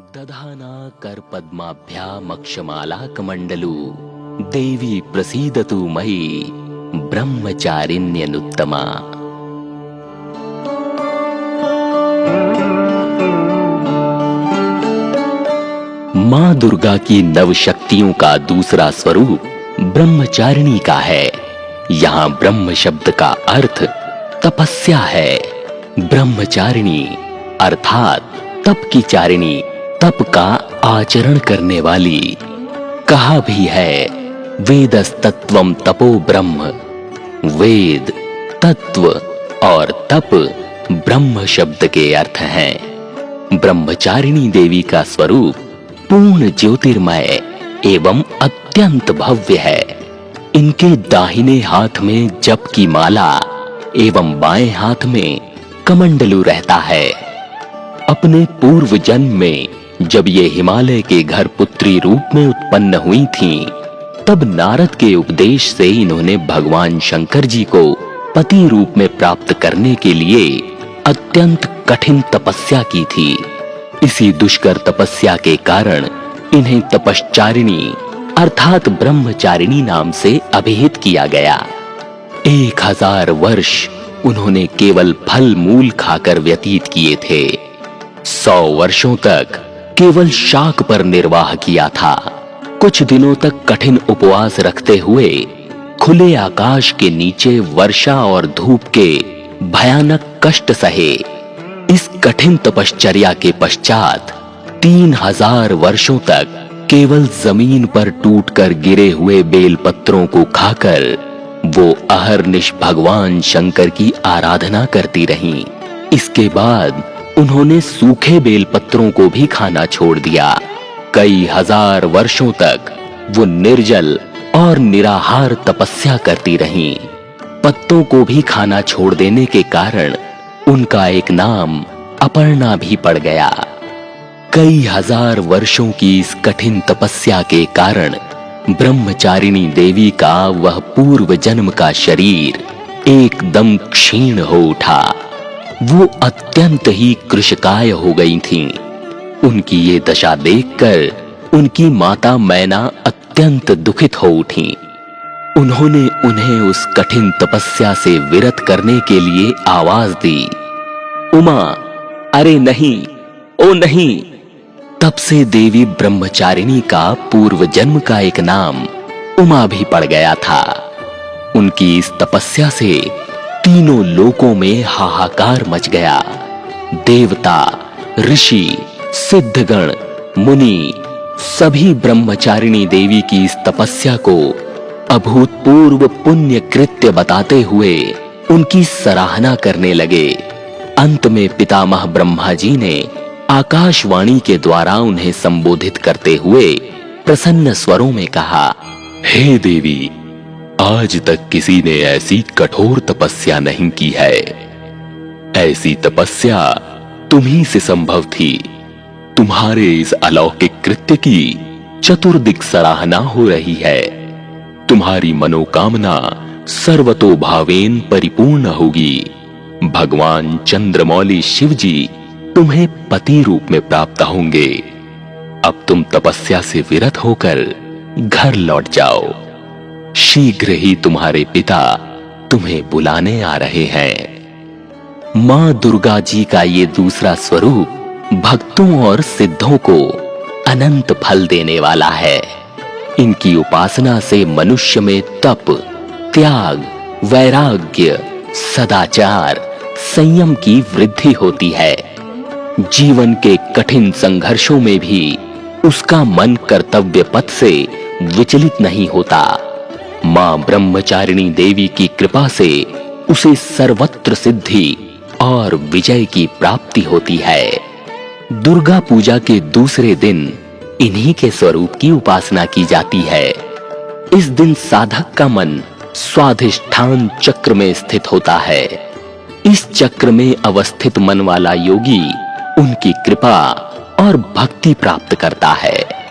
दधाना कर पद्माभ्यामक्षमालाकमण्डलू देवी प्रसीदतु मयि ब्रह्मचारिण्यनुत्तमा। मां दुर्गा की नव शक्तियों का दूसरा स्वरूप ब्रह्मचारिणी का है। यहाँ ब्रह्म शब्द का अर्थ तपस्या है। ब्रह्मचारिणी अर्थात तप की चारिणी, तप का आचरण करने वाली। कहा भी है वेदस्तत्वम तपो ब्रह्म, वेद तत्व और तप ब्रह्म शब्द के अर्थ हैं। ब्रह्मचारिणी देवी का स्वरूप पूर्ण ज्योतिर्मय एवं अत्यंत भव्य है। इनके दाहिने हाथ में जप की माला एवं बाएं हाथ में कमंडलू रहता है। अपने पूर्व जन्म में जब ये हिमालय के घर पुत्री रूप में उत्पन्न हुई थीं, तब नारद के उपदेश से इन्होंने भगवान शंकर जी को पति रूप में प्राप्त करने के लिए अत्यंत कठिन तपस्या की थी। इसी दुष्कर तपस्या के कारण इन्हें तपश्चारिणी अर्थात ब्रह्मचारिणी नाम से अभिहित किया गया। 1000 वर्ष उन्होंने केवल फल मूल खाकर व्यतीत किए थे। 100 वर्षों तक केवल शाक पर निर्वाह किया था। कुछ दिनों तक कठिन उपवास रखते हुए खुले आकाश के नीचे वर्षा और धूप के भयानक कष्ट सहे। इस कठिन तपश्चर्या के पश्चात 3000 वर्षों तक केवल जमीन पर टूटकर गिरे हुए बेलपत्रों को खाकर वो अहर्निश भगवान शंकर की आराधना करती रहीं। इसके बाद उन्होंने सूखे बेलपत्रों को भी खाना छोड़ दिया। कई हजार वर्षों तक वो निर्जल और निराहार तपस्या करती रहीं। पत्तों को भी खाना छोड़ देने के कारण उनका एक नाम अपर्णा भी पड़ गया। कई हजार वर्षों की इस कठिन तपस्या के कारण ब्रह्मचारिणी देवी का वह पूर्व जन्म का शरीर एकदम क्षीण हो उठा। वो अत्यंत ही कृशकाय हो गई थीं। उनकी ये दशा देखकर उनकी माता मैना अत्यंत दुखित हो उठी। उन्होंने उन्हें उस कठिन तपस्या से विरत करने के लिए आवाज दी, उमा, अरे नहीं, ओ नहीं। तब से देवी ब्रह्मचारिणी का पूर्व जन्म का एक नाम उमा भी पड़ गया था। उनकी इस तपस्या से तीनों लोकों में हाहाकार मच गया। देवता, ऋषि, सिद्धगण, मुनि सभी ब्रह्मचारिणी देवी की इस तपस्या को अभूतपूर्व पुण्य कृत्य बताते हुए उनकी सराहना करने लगे। अंत में पितामह ब्रह्मा जी ने आकाशवाणी के द्वारा उन्हें संबोधित करते हुए प्रसन्न स्वरों में कहा, हे देवी, आज तक किसी ने ऐसी कठोर तपस्या नहीं की है। ऐसी तपस्या तुम्ही से संभव थी। तुम्हारे इस अलौकिक कृत्य की चतुर्दिक सराहना हो रही है। तुम्हारी मनोकामना सर्वतोभावेन परिपूर्ण होगी। भगवान चंद्रमौली शिव जी तुम्हें पति रूप में प्राप्त होंगे। अब तुम तपस्या से विरत होकर घर लौट जाओ। शीघ्र ही तुम्हारे पिता तुम्हें बुलाने आ रहे हैं। मां दुर्गा जी का ये दूसरा स्वरूप भक्तों और सिद्धों को अनंत फल देने वाला है। इनकी उपासना से मनुष्य में तप, त्याग, वैराग्य, सदाचार, संयम की वृद्धि होती है। जीवन के कठिन संघर्षों में भी उसका मन कर्तव्य पथ से विचलित नहीं होता। मां ब्रह्मचारिणी देवी की कृपा से उसे सर्वत्र सिद्धि और विजय की प्राप्ति होती है। दुर्गा पूजा के दूसरे दिन इन्हीं के स्वरूप की उपासना की जाती है। इस दिन साधक का मन स्वाधिष्ठान चक्र में स्थित होता है। इस चक्र में अवस्थित मन वाला योगी उनकी कृपा और भक्ति प्राप्त करता है।